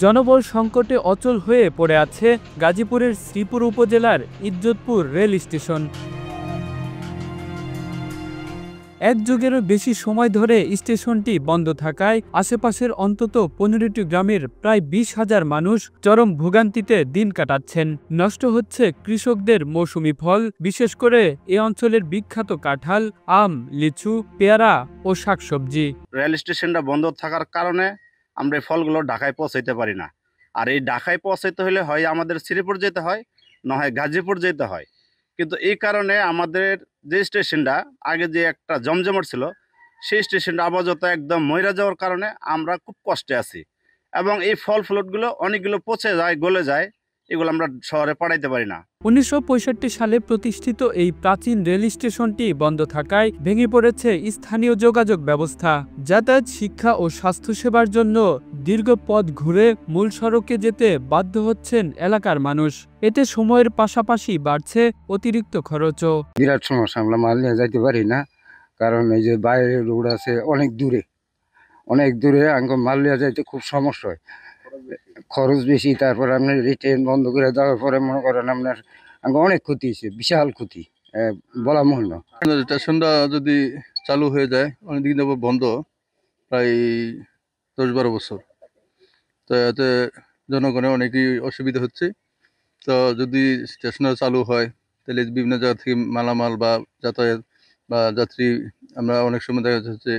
জনবল সংকটে অচল হয়ে পড়ে আছে গাজীপুরের শ্রীপুর উপজেলার ইজ্জতপুর রেল স্টেশন। এক যুগেরও বেশি সময় ধরে স্টেশনটি বন্ধ থাকায় আশেপাশের অন্তত 15টি গ্রামের প্রায় 20,000 মানুষ চরম ভোগান্তিতে দিন কাটাচ্ছেন। নষ্ট হচ্ছে কৃষকদের মৌসুমি ফল, বিশেষ করে এ অঞ্চলের বিখ্যাত কাঁঠাল, আম, লিচু, পেয়ারা ও শাকসবজি। রেল স্টেশনটা বন্ধ থাকার কারণে আমরা এই ফলগুলো ঢাকায় পৌঁছাইতে পারি না। আর এই ঢাকায় পৌঁছাইতে হলে হয় আমাদের শ্রীপুর যেতে হয়, না হয় গাজীপুর যেতে হয়। কিন্তু এই কারণে আমাদের যে স্টেশনটা আগে যে একটা জমজমাট ছিল, সেই স্টেশনটা আপাতত একদম মইরা যাওয়ার কারণে আমরা খুব কষ্টে আছি। এবং এই ফল ফ্রুটগুলো অনেকগুলো পচে যায়, গলে যায়, এগুলো আমরা শহরে পাঠাইতে পারি না। 1965 সালে প্রতিষ্ঠিত এই প্রাচীন রেল স্টেশনটি বন্ধ থাকায় ভেঙে পড়েছে স্থানীয় যোগাযোগ ব্যবস্থা। যাতায়াত, শিক্ষা ও স্বাস্থ্যসেবার জন্য দীর্ঘ পথ ঘুরে মূল সড়কে যেতে বাধ্য হচ্ছেন এলাকার মানুষ। এতে সময়ের পাশাপাশি বাড়ছে অতিরিক্ত খরচও। বিরাট সমস্যা, আমরা মাল নিয়ে যাইতে পারি না, কারণ এই যে বাইরের রোড আছে অনেক দূরে মাল নিয়ে যাইতে খুব সমস্যা হয়, খরচ বেশি। তারপর আপনার ট্রেন বন্ধ করে দেওয়ার পরে মনে করেন আপনার অনেক ক্ষতি হয়েছে, বিশাল ক্ষতি, বলা মহল। স্টেশনটা যদি চালু হয়ে যায়, অনেকদিন যাবো বন্ধ, প্রায় 10-12 বছর, তো এতে জনগণের অনেকই অসুবিধা হচ্ছে। তো যদি স্টেশনটা চালু হয় তাহলে বিভিন্ন জায়গা থেকে মালামাল বা যাতায়াত বা যাত্রী, আমরা অনেক সময় দেখা যাচ্ছে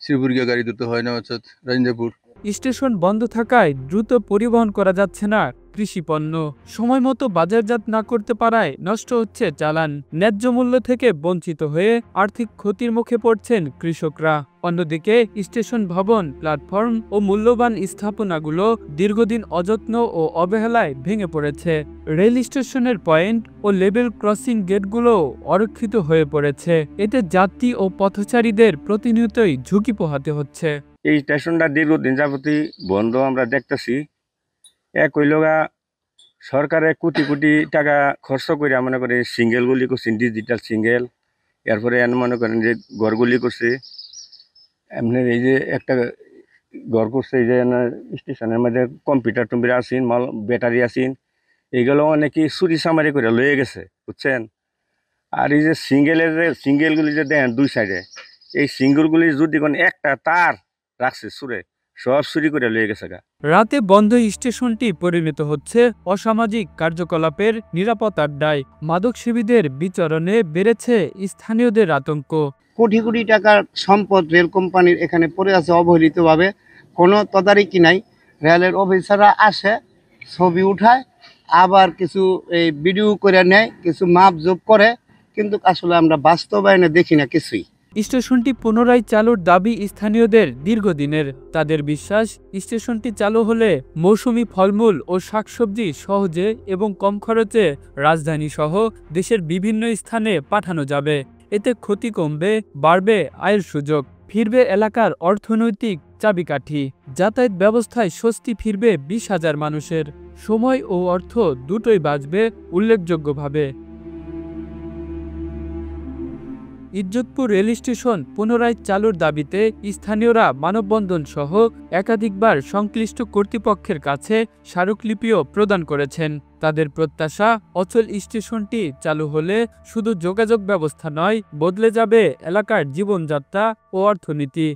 শ্রীপুর গিয়ে গাড়ি ধরতে হয় না, অর্থাৎ রাজেন্দ্রপুর। স্টেশন বন্ধ থাকায় দ্রুত পরিবহন করা যাচ্ছে না কৃষিপণ্য, সময় মতো বাজারজাত না করতে পারায় নষ্ট হচ্ছে চালান, ন্যায্য মূল্য থেকে বঞ্চিত হয়ে আর্থিক ক্ষতির মুখে পড়ছেন কৃষকরা। অন্যদিকে স্টেশন ভবন, প্ল্যাটফর্ম ও মূল্যবান স্থাপনাগুলো দীর্ঘদিন অযত্ন ও অবহেলায় ভেঙে পড়েছে। রেল স্টেশনের পয়েন্ট ও লেভেল ক্রসিং গেটগুলো অরক্ষিত হয়ে পড়েছে। এতে যাত্রী ও পথচারীদের প্রতিনিয়তই ঝুঁকি পোহাতে হচ্ছে। এই স্টেশনটা দীর্ঘদিন যাবতই বন্ধ আমরা দেখতেছি। এক হইলগা সরকারে কোটি কোটি টাকা খরচ করে মনে করেন সিঙ্গেলগুলি করছে, ডিজিটাল সিঙ্গেল, এরপরে মনে করেন যে ঘরগুলি করছে। এমনি এই যে একটা ঘর করছে, এই যে স্টেশনের মধ্যে কম্পিউটার টম্পিউটার আসিন, মাল ব্যাটারি আসিন, এইগুলো অনেকেই চুরি চামারি করে লয়ে গেছে, বুঝছেন। আর এই যে সিঙ্গেলগুলি যে দেন দুই সাইডে, এই সিঙ্গেলগুলি যদি কোন একটা তার রাখছে সুরে, সব চুরি করে লয়ে গেছে গা। রাতে বন্ধ স্টেশনটি পরিণত হচ্ছে অসামাজিক কার্যকলাপের নিরাপদ আড্ডায়। মাদকসেবীদের বিচরণে বেড়েছে স্থানীয়দের আতঙ্ক। কোটি কোটি টাকার সম্পদ রেল কোম্পানির এখানে পড়ে আছে অবহেলিতভাবে, কোনো তদারকি নাই। রেলের অফিসাররা আসে, ছবি উঠায়, আবার কিছু এই ভিডিও করে নেয়, কিছু মাপজোপ করে, কিন্তু আসলে আমরা বাস্তবায়নে দেখি না কিছুই। স্টেশনটি পুনরায় চালুর দাবি স্থানীয়দের দীর্ঘদিনের। তাদের বিশ্বাস, স্টেশনটি চালু হলে মৌসুমি ফলমূল ও শাকসবজি সহজে এবং কম খরচে রাজধানী সহ দেশের বিভিন্ন স্থানে পাঠানো যাবে। এতে ক্ষতি কমবে, বাড়বে আয়ের সুযোগ, ফিরবে এলাকার অর্থনৈতিক চাবিকাঠি, যাতায়াত ব্যবস্থায় স্বস্তি ফিরবে 20,000 মানুষের, সময় ও অর্থ দুটোই বাঁচবে উল্লেখযোগ্যভাবে। ইজ্জতপুর রেল স্টেশন পুনরায় চালুর দাবিতে স্থানীয়রা মানববন্ধন সহ একাধিকবার সংশ্লিষ্ট কর্তৃপক্ষের কাছে স্মারকলিপিও প্রদান করেছেন। তাদের প্রত্যাশা, অচল স্টেশনটি চালু হলে শুধু যোগাযোগ ব্যবস্থা নয়, বদলে যাবে এলাকার জীবনযাত্রা ও অর্থনীতি।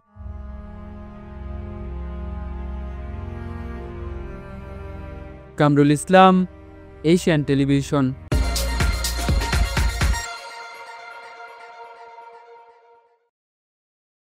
Kamrul Islam, Asian television.